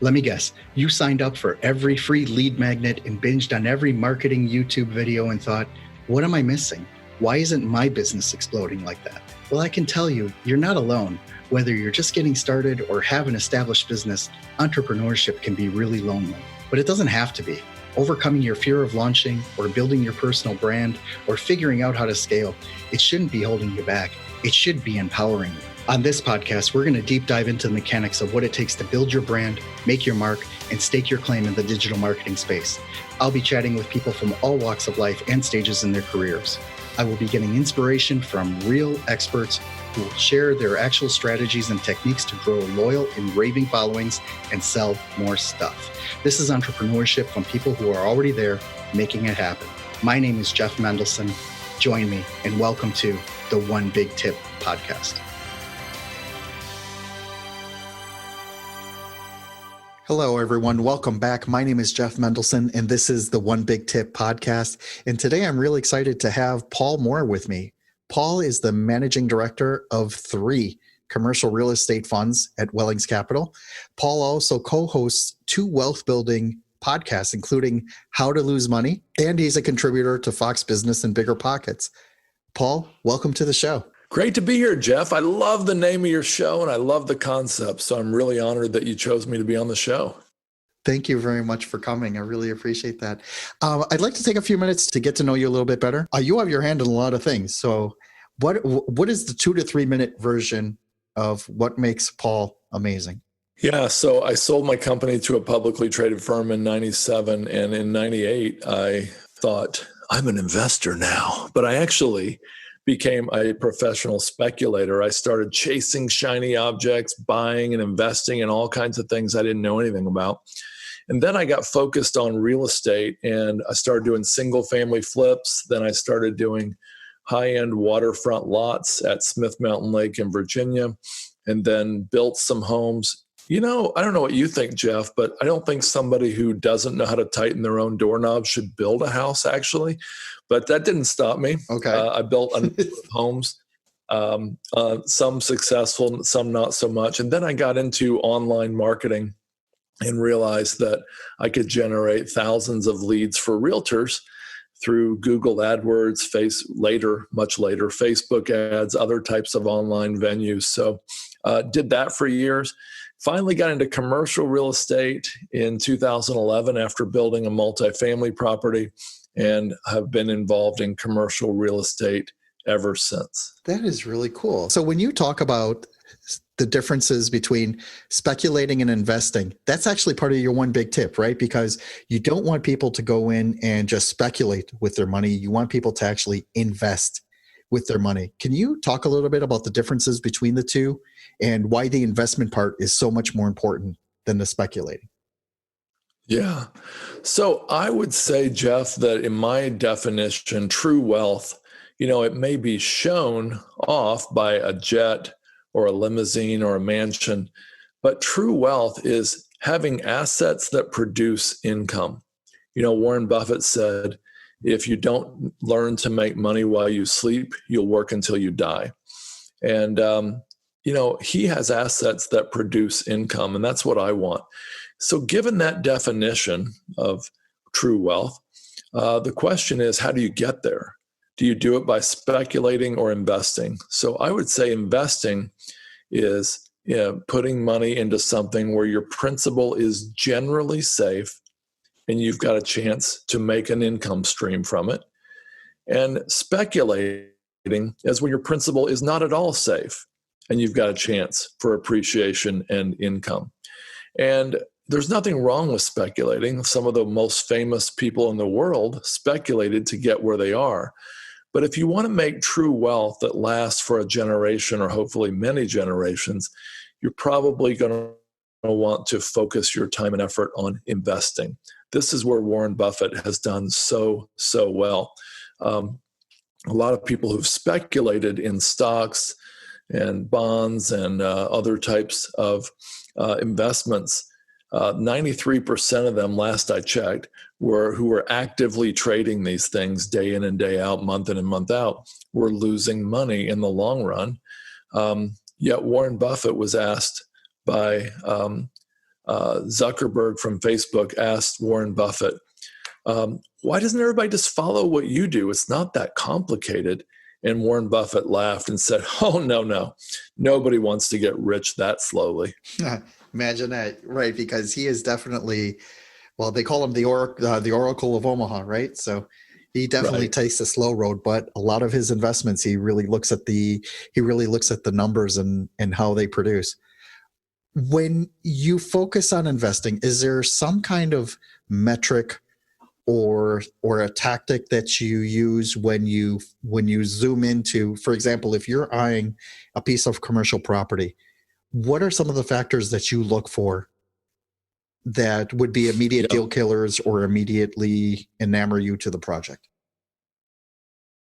Let me guess, you signed up for every free lead magnet and binged on every marketing YouTube video and thought, what am I missing? Why isn't my business exploding like that? Well, I can tell you, you're not alone. Whether you're just getting started or have an established business, entrepreneurship can be really lonely. But it doesn't have to be. Overcoming your fear of launching or building your personal brand or figuring out how to scale, it shouldn't be holding you back. It should be empowering you. On this podcast, we're going to deep dive into the mechanics of what it takes to build your brand, make your mark, and stake your claim in the digital marketing space. I'll be chatting with people from all walks of life and stages in their careers. I will be getting inspiration from real experts who will share their actual strategies and techniques to grow loyal and raving followings and sell more stuff. This is entrepreneurship from people who are already there making it happen. My name is Jeff Mendelson. Join me and welcome to the One Big Tip podcast. Hello, everyone. Welcome back. My name is Jeff Mendelson, and this is the One Big Tip podcast. And today I'm really excited to have Paul Moore with me. Paul is the managing director of 3 commercial real estate funds at Wellings Capital. Paul also co-hosts 2 wealth building podcasts, including How to Lose Money, and he's a contributor to Fox Business and Bigger Pockets. Paul, welcome to the show. Great to be here, Jeff. I love the name of your show and I love the concept. So I'm really honored that you chose me to be on the show. Thank you very much for coming. I really appreciate that. I'd like to take a few minutes to get to know you a little bit better. You have your hand in a lot of things. So what is the 2 to 3 minute version of what makes Paul amazing? Yeah, so I sold my company to a publicly traded firm in 97. And in 98, I thought, I'm an investor now. But I actually became a professional speculator. I started chasing shiny objects, buying and investing in all kinds of things I didn't know anything about. And then I got focused on real estate and I started doing single family flips. Then I started doing high-end waterfront lots at Smith Mountain Lake in Virginia, and then built some homes. You know, I don't know what you think, Jeff, but I don't think somebody who doesn't know how to tighten their own doorknob should build a house, actually. But that didn't stop me. Okay. I built a number of homes, some successful, some not so much. And then I got into online marketing and realized that I could generate thousands of leads for realtors through Google AdWords, much later, Facebook ads, other types of online venues. So did that for years. Finally got into commercial real estate in 2011 after building a multifamily property and have been involved in commercial real estate ever since. That is really cool. So when you talk about the differences between speculating and investing, that's actually part of your one big tip, right? Because you don't want people to go in and just speculate with their money. You want people to actually invest with their money. Can you talk a little bit about the differences between the two and why the investment part is so much more important than the speculating? Yeah. So I would say, Jeff, that in my definition, true wealth, it may be shown off by a jet or a limousine or a mansion, but true wealth is having assets that produce income. Warren Buffett said, if you don't learn to make money while you sleep, you'll work until you die. And, he has assets that produce income, and that's what I want. So given that definition of true wealth, the question is, how do you get there? Do you do it by speculating or investing? So I would say investing is putting money into something where your principal is generally safe and you've got a chance to make an income stream from it. And speculating is when your principal is not at all safe and you've got a chance for appreciation and income. And there's nothing wrong with speculating. Some of the most famous people in the world speculated to get where they are. But if you want to make true wealth that lasts for a generation or hopefully many generations, you're probably going to want to focus your time and effort on investing. This is where Warren Buffett has done so well. A lot of people who've speculated in stocks and bonds and other types of investments, 93% of them, last I checked, who were actively trading these things day in and day out, month in and month out, were losing money in the long run. Yet Warren Buffett was asked by Zuckerberg from Facebook asked Warren Buffett, why doesn't everybody just follow what you do? It's not that complicated. And Warren Buffett laughed and said, oh, no. Nobody wants to get rich that slowly. Imagine that, right? Because he is definitely, well, they call him the Oracle of Omaha, right? So he definitely takes the slow road, but a lot of his investments, he really looks at the numbers and how they produce. When you focus on investing, is there some kind of metric or a tactic that you use when you zoom into, for example, if you're eyeing a piece of commercial property, what are some of the factors that you look for that would be immediate deal killers or immediately enamor you to the project?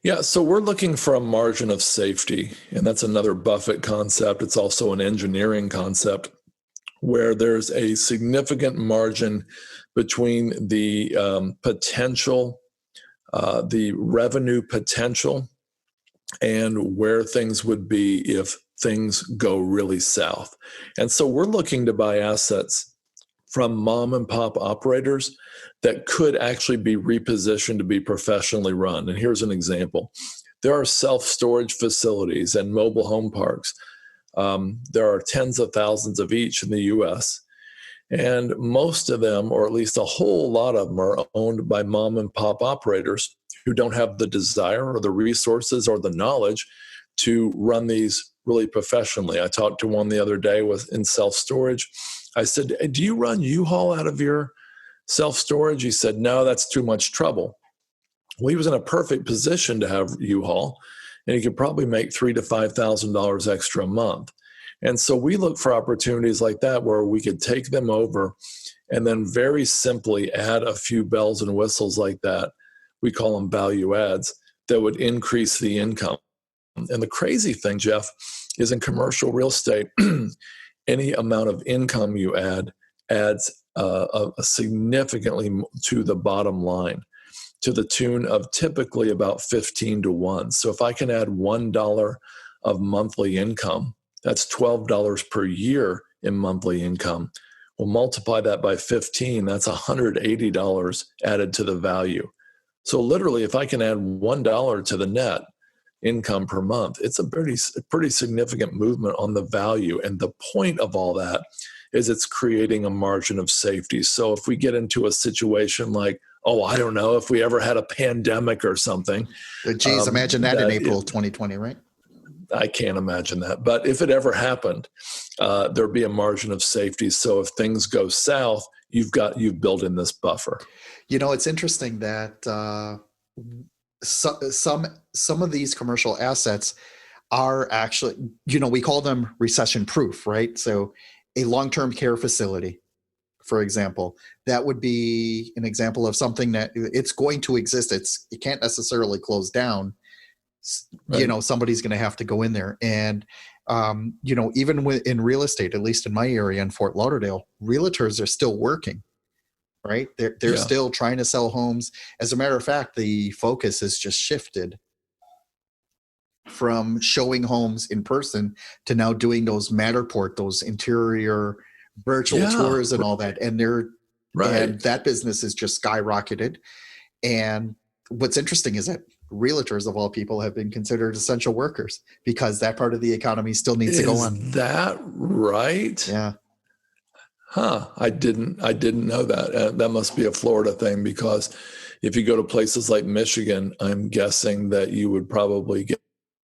Yeah, so we're looking for a margin of safety, and that's another Buffett concept. It's also an engineering concept where there's a significant margin between the potential, the revenue potential, and where things would be if things go really south. And so we're looking to buy assets from mom and pop operators that could actually be repositioned to be professionally run. And here's an example. There are self-storage facilities and mobile home parks. There are tens of thousands of each in the US. And most of them, or at least a whole lot of them, are owned by mom and pop operators who don't have the desire or the resources or the knowledge to run these really professionally. I talked to one the other day in self-storage. I said, do you run U-Haul out of your self-storage? He said, no, that's too much trouble. Well, he was in a perfect position to have U-Haul, and he could probably make $3,000 to $5,000 extra a month. And so we look for opportunities like that where we could take them over and then very simply add a few bells and whistles like that. We call them value adds that would increase the income. And the crazy thing, Jeff, is in commercial real estate, any amount of income you add adds significantly to the bottom line, to the tune of typically about 15 to 1. So if I can add $1 of monthly income, that's $12 per year in monthly income. We'll multiply that by 15, that's $180 added to the value. So literally, if I can add $1 to the net income per month, it's a pretty significant movement on the value. And the point of all that is it's creating a margin of safety. So if we get into a situation like, I don't know, if we ever had a pandemic or something. Geez, imagine that in April 2020, right? I can't imagine that. But if it ever happened, there'd be a margin of safety. So if things go south, you've built in this buffer. You know, it's interesting that some of these commercial assets are actually, we call them recession proof, right? So a long-term care facility, for example, that would be an example of something that it's going to exist. It can't necessarily close down. Right. Somebody's going to have to go in there. And, even in real estate, at least in my area in Fort Lauderdale, realtors are still working, right? They're still trying to sell homes. As a matter of fact, the focus has just shifted from showing homes in person to now doing those Matterport, those interior virtual tours and all that. And and that business is just skyrocketed. And what's interesting is that realtors of all people have been considered essential workers because that part of the economy still needs to go on. Is that right? Yeah. Huh. I didn't know that. That must be a Florida thing, because if you go to places like Michigan, I'm guessing that you would probably get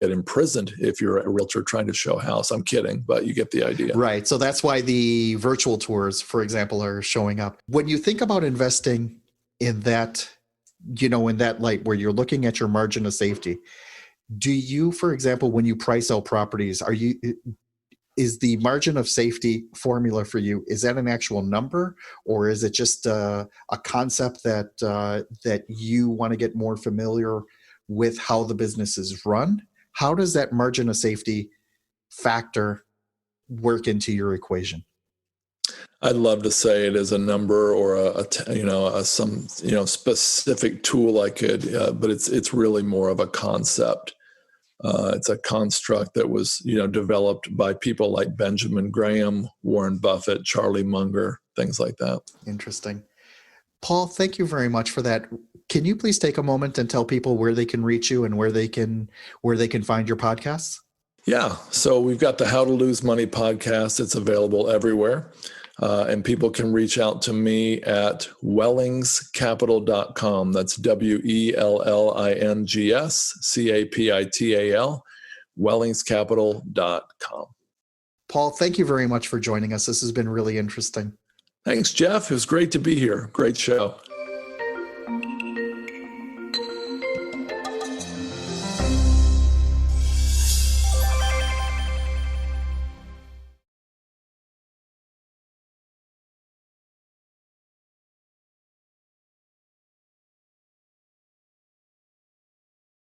imprisoned if you're a realtor trying to show a house. I'm kidding, but you get the idea. Right. So that's why the virtual tours, for example, are showing up. When you think about investing in that, in that light where you're looking at your margin of safety, do you, for example, when you price out properties, is the margin of safety formula for you, is that an actual number, or is it just a concept that you want to get more familiar with how the business is run? How does that margin of safety factor work into your equation? I'd love to say it is a number or some specific tool I could, but it's really more of a concept. It's a construct that was, developed by people like Benjamin Graham, Warren Buffett, Charlie Munger, things like that. Interesting. Paul, thank you very much for that. Can you please take a moment and tell people where they can reach you and where they can find your podcasts? Yeah. So we've got the How to Lose Money podcast. It's available everywhere. And people can reach out to me at wellingscapital.com. That's WELLINGSCAPITAL, wellingscapital.com. Paul, thank you very much for joining us. This has been really interesting. Thanks, Jeff. It was great to be here. Great show.